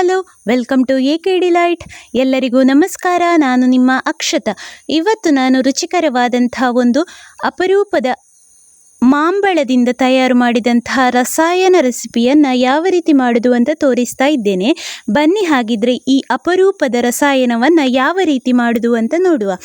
Hello, welcome to AK Delight. ಎಲ್ಲರಿಗೂ ನಮಸ್ಕಾರ. ನಾನು ನಿಮ್ಮ ಅಕ್ಷತಾ. ಇವತ್ತು ನಾನು ರುಚಿಕರವಾದಂತಹ ಒಂದು ಅಪರೂಪದ ಮಾಂಬಳದಿಂದ ತಯಾರು ಮಾಡಿದಂತಹ ರಸಾಯನ ರೆಸಿಪಿಯನ್ನು ಯಾವ ರೀತಿ ಮಾಡೋದು ಅಂತ ತೋರಿಸ್ತಾ ಇದ್ದೇನೆ. ಬನ್ನಿ ಹಾಗಿದ್ರೆ ಈ ಅಪರೂಪದ ರಸಾಯನವನ್ನು ಯಾವ ರೀತಿ ಮಾಡೋದು ಅಂತ ನೋಡುವ.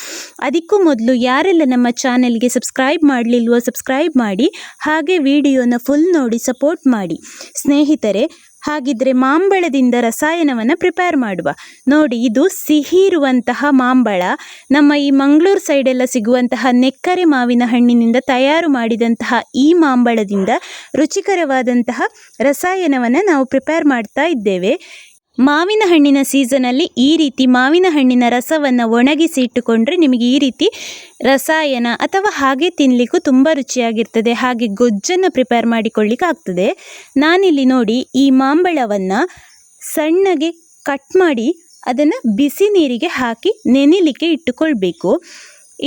ಅದಕ್ಕೂ ಮೊದಲು ಯಾರೆಲ್ಲ ನಮ್ಮ ಚಾನೆಲ್ಗೆ ಸಬ್ಸ್ಕ್ರೈಬ್ ಮಾಡಲಿಲ್ವೋ ಸಬ್ಸ್ಕ್ರೈಬ್ ಮಾಡಿ, ಹಾಗೆ ವಿಡಿಯೋನ ಫುಲ್ ನೋಡಿ ಸಪೋರ್ಟ್ ಮಾಡಿ ಸ್ನೇಹಿತರೆ. ಹಾಗಿದ್ರೆ ಮಾಂಬಳದಿಂದ ರಸಾಯನವನ್ನು ಪ್ರಿಪೇರ್ ಮಾಡುವ. ನೋಡಿ, ಇದು ಸಿಹಿ ಇರುವಂತಹ ಮಾಂಬಳ. ನಮ್ಮ ಈ ಮಂಗಳೂರು ಸೈಡೆಲ್ಲ ಸಿಗುವಂತಹ ನೆಕ್ಕರೆ ಮಾವಿನ ಹಣ್ಣಿನಿಂದ ತಯಾರು ಮಾಡಿದಂತಹ ಈ ಮಾಂಬಳದಿಂದ ರುಚಿಕರವಾದಂತಹ ರಸಾಯನವನ್ನು ನಾವು ಪ್ರಿಪೇರ್ ಮಾಡ್ತಾ ಇದ್ದೇವೆ. ಮಾವಿನ ಹಣ್ಣಿನ ಸೀಸನಲ್ಲಿ ಈ ರೀತಿ ಮಾವಿನ ಹಣ್ಣಿನ ರಸವನ್ನು ಒಣಗಿಸಿ ಇಟ್ಟುಕೊಂಡ್ರೆ ನಿಮಗೆ ಈ ರೀತಿ ರಸಾಯನ ಅಥವಾ ಹಾಗೆ ತಿನ್ನಲಿಕ್ಕೂ ತುಂಬ ರುಚಿಯಾಗಿರ್ತದೆ. ಹಾಗೆ ಗೊಜ್ಜನ್ನು ಪ್ರಿಪೇರ್ ಮಾಡಿಕೊಳ್ಳಿಕ್ಕೆ ಆಗ್ತದೆ. ನಾನಿಲ್ಲಿ ನೋಡಿ ಈ ಮಾಂಬಳವನ್ನು ಸಣ್ಣಗೆ ಕಟ್ ಮಾಡಿ ಅದನ್ನು ಬಿಸಿ ನೀರಿಗೆ ಹಾಕಿ ನೆನೆಲಿಕ್ಕೆ ಇಟ್ಟುಕೊಳ್ಬೇಕು.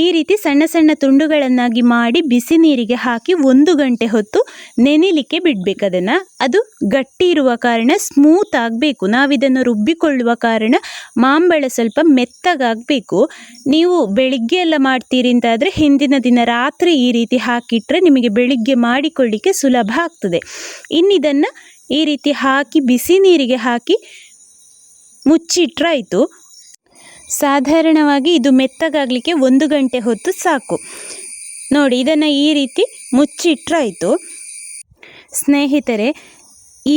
ಈ ರೀತಿ ಸಣ್ಣ ಸಣ್ಣ ತುಂಡುಗಳನ್ನಾಗಿ ಮಾಡಿ ಬಿಸಿ ನೀರಿಗೆ ಹಾಕಿ 1 ಗಂಟೆ ಹೊತ್ತು ನೆನೆಲಿಕ್ಕೆ ಬಿಡಬೇಕು. ಅದು ಗಟ್ಟಿ ಇರುವ ಕಾರಣ ಸ್ಮೂತ್ ಆಗಬೇಕು. ನಾವಿದನ್ನು ರುಬ್ಬಿಕೊಳ್ಳುವ ಕಾರಣ ಮಾಂಬಳ ಸ್ವಲ್ಪ ಮೆತ್ತಗಾಗಬೇಕು. ನೀವು ಬೆಳಿಗ್ಗೆ ಎಲ್ಲ ಮಾಡ್ತೀರಿ ಅಂತಾದರೆ ಹಿಂದಿನ ದಿನ ರಾತ್ರಿ ಈ ರೀತಿ ಹಾಕಿಟ್ರೆ ನಿಮಗೆ ಬೆಳಿಗ್ಗೆ ಮಾಡಿಕೊಳ್ಳಿಕ್ಕೆ ಸುಲಭ ಆಗ್ತದೆ. ಇನ್ನಿದನ್ನು ಈ ರೀತಿ ಹಾಕಿ ಬಿಸಿ ನೀರಿಗೆ ಹಾಕಿ ಮುಚ್ಚಿಟ್ರಾಯಿತು. ಸಾಧಾರಣವಾಗಿ ಇದು ಮೆತ್ತಗಾಗಲಿಕ್ಕೆ 1 ಗಂಟೆ ಹೊತ್ತು ಸಾಕು. ನೋಡಿ, ಇದನ್ನು ಈ ರೀತಿ ಮುಚ್ಚಿಟ್ರಾಯಿತು. ಸ್ನೇಹಿತರೆ,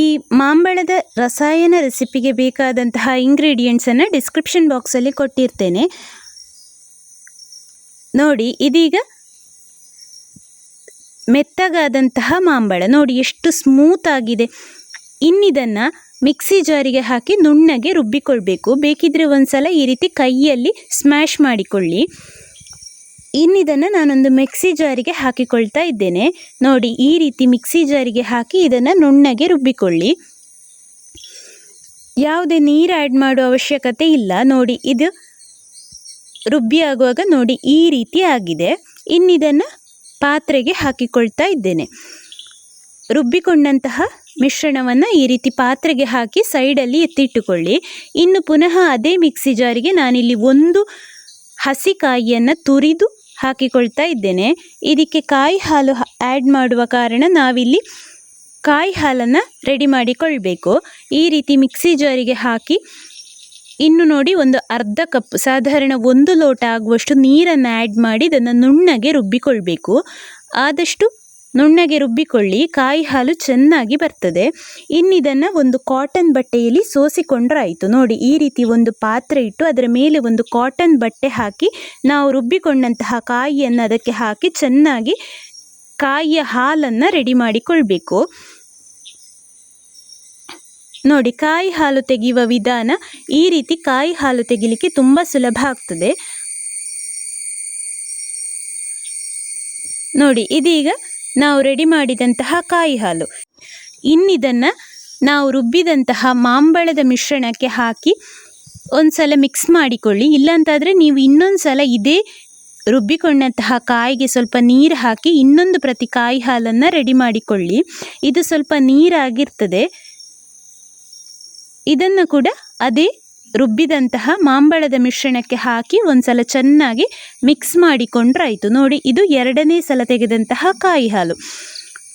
ಈ ಮಾಂಬಳದ ರಸಾಯನ ರೆಸಿಪಿಗೆ ಬೇಕಾದಂತಹ ಇಂಗ್ರೀಡಿಯೆಂಟ್ಸನ್ನು ಡಿಸ್ಕ್ರಿಪ್ಷನ್ ಬಾಕ್ಸಲ್ಲಿ ಕೊಟ್ಟಿರ್ತೇನೆ. ನೋಡಿ, ಇದೀಗ ಮೆತ್ತಗಾದಂತಹ ಮಾಂಬಳ ನೋಡಿ ಎಷ್ಟು ಸ್ಮೂತ್ ಆಗಿದೆ. ಇನ್ನಿದನ್ನು ಮಿಕ್ಸಿ ಜಾರಿಗೆ ಹಾಕಿ ನುಣ್ಣಗೆ ರುಬ್ಬಿಕೊಳ್ಬೇಕು. ಬೇಕಿದ್ರೆ ಒಂದ್ಸಲ ಈ ರೀತಿ ಕೈಯಲ್ಲಿ ಸ್ಮ್ಯಾಶ್ ಮಾಡಿಕೊಳ್ಳಿ. ಇನ್ನಿದನ್ನು ನಾನೊಂದು ಮಿಕ್ಸಿ ಜಾರಿಗೆ ಹಾಕಿಕೊಳ್ತಾ ಇದ್ದೇನೆ. ನೋಡಿ, ಈ ರೀತಿ ಮಿಕ್ಸಿ ಜಾರಿಗೆ ಹಾಕಿ ಇದನ್ನು ನುಣ್ಣಗೆ ರುಬ್ಬಿಕೊಳ್ಳಿ. ಯಾವುದೇ ನೀರು ಆ್ಯಡ್ ಮಾಡುವ ಅವಶ್ಯಕತೆ ಇಲ್ಲ. ನೋಡಿ, ಇದು ರುಬ್ಬಿ ಆಗುವಾಗ ನೋಡಿ ಈ ರೀತಿ ಆಗಿದೆ. ಇನ್ನಿದನ್ನು ಪಾತ್ರೆಗೆ ಹಾಕಿಕೊಳ್ತಾ ಇದ್ದೇನೆ. ರುಬ್ಬಿಕೊಂಡಂತಹ ಮಿಶ್ರಣವನ್ನು ಈ ರೀತಿ ಪಾತ್ರೆಗೆ ಹಾಕಿ ಸೈಡಲ್ಲಿ ಎತ್ತಿಟ್ಟುಕೊಳ್ಳಿ. ಇನ್ನು ಪುನಃ ಅದೇ ಮಿಕ್ಸಿ ಜಾರಿಗೆ ನಾನಿಲ್ಲಿ 1 ಹಸಿ ಕಾಯಿಯನ್ನು ತುರಿದು ಹಾಕಿಕೊಳ್ತಾ ಇದ್ದೇನೆ. ಇದಕ್ಕೆ ಕಾಯಿ ಹಾಲು ಆ್ಯಡ್ ಮಾಡುವ ಕಾರಣ ನಾವಿಲ್ಲಿ ಕಾಯಿ ಹಾಲನ್ನು ರೆಡಿ ಮಾಡಿಕೊಳ್ಬೇಕು. ಈ ರೀತಿ ಮಿಕ್ಸಿ ಜಾರಿಗೆ ಹಾಕಿ ಇನ್ನು ನೋಡಿ ಒಂದು ಅರ್ಧ ಕಪ್, ಸಾಧಾರಣ 1 ಲೋಟ ಆಗುವಷ್ಟು ನೀರನ್ನು ಆ್ಯಡ್ ಮಾಡಿ ಇದನ್ನು ನುಣ್ಣಗೆ ರುಬ್ಬಿಕೊಳ್ಬೇಕು. ಆದಷ್ಟು ನುಣ್ಣಗೆ ರುಬ್ಬಿಕೊಳ್ಳಿ, ಕಾಯಿ ಹಾಲು ಚೆನ್ನಾಗಿ ಬರ್ತದೆ. ಇನ್ನಿದನ್ನು ಒಂದು ಕಾಟನ್ ಬಟ್ಟೆಯಲ್ಲಿ ಸೋಸಿಕೊಂಡ್ರಾಯಿತು. ನೋಡಿ, ಈ ರೀತಿ ಒಂದು ಪಾತ್ರೆ ಇಟ್ಟು ಅದರ ಮೇಲೆ ಒಂದು ಕಾಟನ್ ಬಟ್ಟೆ ಹಾಕಿ ನಾವು ರುಬ್ಬಿಕೊಂಡಂತಹ ಕಾಯಿಯನ್ನು ಅದಕ್ಕೆ ಹಾಕಿ ಚೆನ್ನಾಗಿ ಕಾಯಿಯ ಹಾಲನ್ನು ರೆಡಿ ಮಾಡಿಕೊಳ್ಬೇಕು. ನೋಡಿ, ಕಾಯಿ ಹಾಲು ತೆಗೆಯುವ ವಿಧಾನ ಈ ರೀತಿ. ಕಾಯಿ ಹಾಲು ತೆಗಿಲಿಕ್ಕೆ ತುಂಬ ಸುಲಭ ಆಗ್ತದೆ. ನೋಡಿ, ಇದೀಗ ನಾವು ರೆಡಿ ಮಾಡಿದಂತಹ ಕಾಯಿ ಹಾಲು. ಇನ್ನಿದನ್ನು ನಾವು ರುಬ್ಬಿದಂತಹ ಮಾಂಬಳದ ಮಿಶ್ರಣಕ್ಕೆ ಹಾಕಿ ಒಂದ್ಸಲ ಮಿಕ್ಸ್ ಮಾಡಿಕೊಳ್ಳಿ. ಇಲ್ಲಾಂತಾದರೆ ನೀವು ಇನ್ನೊಂದು ಸಲ ಇದೇ ರುಬ್ಬಿಕೊಂಡಂತಹ ಕಾಯಿಗೆ ಸ್ವಲ್ಪ ನೀರು ಹಾಕಿ ಇನ್ನೊಂದು ಪ್ರತಿ ಕಾಯಿ ಹಾಲನ್ನು ರೆಡಿ ಮಾಡಿಕೊಳ್ಳಿ. ಇದು ಸ್ವಲ್ಪ ನೀರಾಗಿರ್ತದೆ. ಇದನ್ನು ಕೂಡ ಅದೇ ರುಬ್ಬಿದಂತಹ ಮಾಂಬಳದ ಮಿಶ್ರಣಕ್ಕೆ ಹಾಕಿ ಒಂದ್ಸಲ ಚೆನ್ನಾಗಿ ಮಿಕ್ಸ್ ಮಾಡಿಕೊಂಡ್ರಾಯಿತು. ನೋಡಿ, ಇದು 2ನೇ ಸಲ ತೆಗೆದಂತಹ ಕಾಯಿ ಹಾಲು.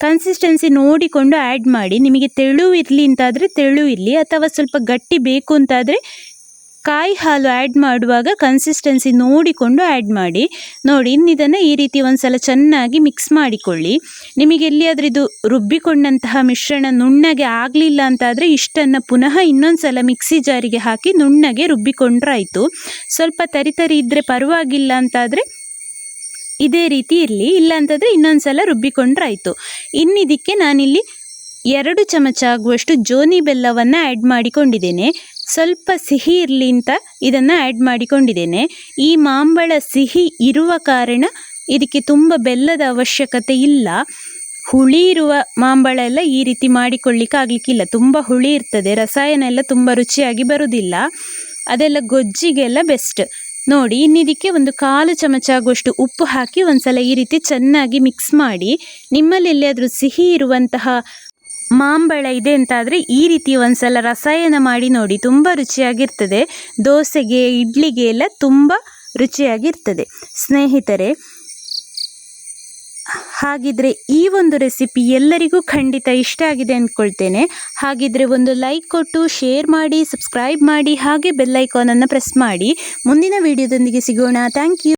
ಕನ್ಸಿಸ್ಟೆನ್ಸಿ ನೋಡಿಕೊಂಡು ಆ್ಯಡ್ ಮಾಡಿ. ನಿಮಗೆ ತೆಳು ಇರಲಿ ಅಂತಾದರೆ ತೆಳು ಇರಲಿ, ಅಥವಾ ಸ್ವಲ್ಪ ಗಟ್ಟಿ ಬೇಕು ಅಂತಾದರೆ ಕಾಯಿ ಹಾಲು ಆ್ಯಡ್ ಮಾಡುವಾಗ ಕನ್ಸಿಸ್ಟೆನ್ಸಿ ನೋಡಿಕೊಂಡು ಆ್ಯಡ್ ಮಾಡಿ. ನೋಡಿ, ಇನ್ನಿದನ್ನು ಈ ರೀತಿ ಒಂದ್ಸಲ ಚೆನ್ನಾಗಿ ಮಿಕ್ಸ್ ಮಾಡಿಕೊಳ್ಳಿ. ನಿಮಗೆ ಎಲ್ಲಿಯಾದರೂ ಇದು ರುಬ್ಬಿಕೊಂಡಂತಹ ಮಿಶ್ರಣ ನುಣ್ಣಗೆ ಆಗಲಿಲ್ಲ ಅಂತಾದರೆ ಇಷ್ಟನ್ನು ಪುನಃ ಇನ್ನೊಂದು ಸಲ ಮಿಕ್ಸಿ ಜಾರಿಗೆ ಹಾಕಿ ನುಣ್ಣಗೆ ರುಬ್ಬಿಕೊಂಡ್ರಾಯಿತು. ಸ್ವಲ್ಪ ತರಿ ಇದ್ದರೆ ಪರವಾಗಿಲ್ಲ ಅಂತಾದರೆ ಇದೇ ರೀತಿ ಇರಲಿ, ಇಲ್ಲ ಅಂತಂದರೆ ಇನ್ನೊಂದು ಸಲ ರುಬ್ಬಿಕೊಂಡ್ರಾಯಿತು. ಇನ್ನಿದಕ್ಕೆ ನಾನಿಲ್ಲಿ 2 ಚಮಚ ಆಗುವಷ್ಟು ಜೋನಿ ಬೆಲ್ಲವನ್ನು ಆ್ಯಡ್ ಮಾಡಿಕೊಂಡಿದ್ದೇನೆ. ಸ್ವಲ್ಪ ಸಿಹಿ ಇರಲಿ ಅಂತ ಇದನ್ನು ಆ್ಯಡ್ ಮಾಡಿಕೊಂಡಿದ್ದೇನೆ. ಈ ಮಾಂಬಳ ಸಿಹಿ ಇರುವ ಕಾರಣ ಇದಕ್ಕೆ ತುಂಬ ಬೆಲ್ಲದ ಅವಶ್ಯಕತೆ ಇಲ್ಲ. ಹುಳಿ ಇರುವ ಮಾಂಬಳ ಎಲ್ಲ ಈ ರೀತಿ ಮಾಡಿಕೊಳ್ಳಿಕ್ಕೆ ಆಗಲಿಕ್ಕಿಲ್ಲ. ತುಂಬ ಹುಳಿ ಇರ್ತದೆ, ರಸಾಯನ ಎಲ್ಲ ತುಂಬ ರುಚಿಯಾಗಿ ಬರುವುದಿಲ್ಲ. ಅದೆಲ್ಲ ಗೊಜ್ಜಿಗೆಲ್ಲ ಬೆಸ್ಟ್. ನೋಡಿ, ಇನ್ನಿದಕ್ಕೆ 1/4 ಚಮಚ ಆಗುವಷ್ಟು ಉಪ್ಪು ಹಾಕಿ ಒಂದ್ಸಲ ಈ ರೀತಿ ಚೆನ್ನಾಗಿ ಮಿಕ್ಸ್ ಮಾಡಿ. ನಿಮ್ಮಲ್ಲಿ ಎಲ್ಲಿಯಾದರೂ ಸಿಹಿ ಇರುವಂತಹ ಮಾಂಬಳ ಇದೆ ಅಂತಾದರೆ ಈ ರೀತಿ ಒಂದ್ಸಲ ರಸಾಯನ ಮಾಡಿ ನೋಡಿ, ತುಂಬ ರುಚಿಯಾಗಿರ್ತದೆ. ದೋಸೆಗೆ, ಇಡ್ಲಿಗೆ ಎಲ್ಲ ತುಂಬ ರುಚಿಯಾಗಿರ್ತದೆ ಸ್ನೇಹಿತರೆ. ಹಾಗಿದ್ರೆ ಈ ಒಂದು ರೆಸಿಪಿ ಎಲ್ಲರಿಗೂ ಖಂಡಿತ ಇಷ್ಟ ಆಗಿದೆ ಅಂದ್ಕೊಳ್ತೇನೆ. ಹಾಗಿದ್ರೆ ಒಂದು ಲೈಕ್ ಕೊಟ್ಟು ಶೇರ್ ಮಾಡಿ, ಸಬ್ಸ್ಕ್ರೈಬ್ ಮಾಡಿ, ಹಾಗೆ ಬೆಲ್ ಐಕಾನನ್ನು ಪ್ರೆಸ್ ಮಾಡಿ. ಮುಂದಿನ ವಿಡಿಯೋದೊಂದಿಗೆ ಸಿಗೋಣ. Thank you.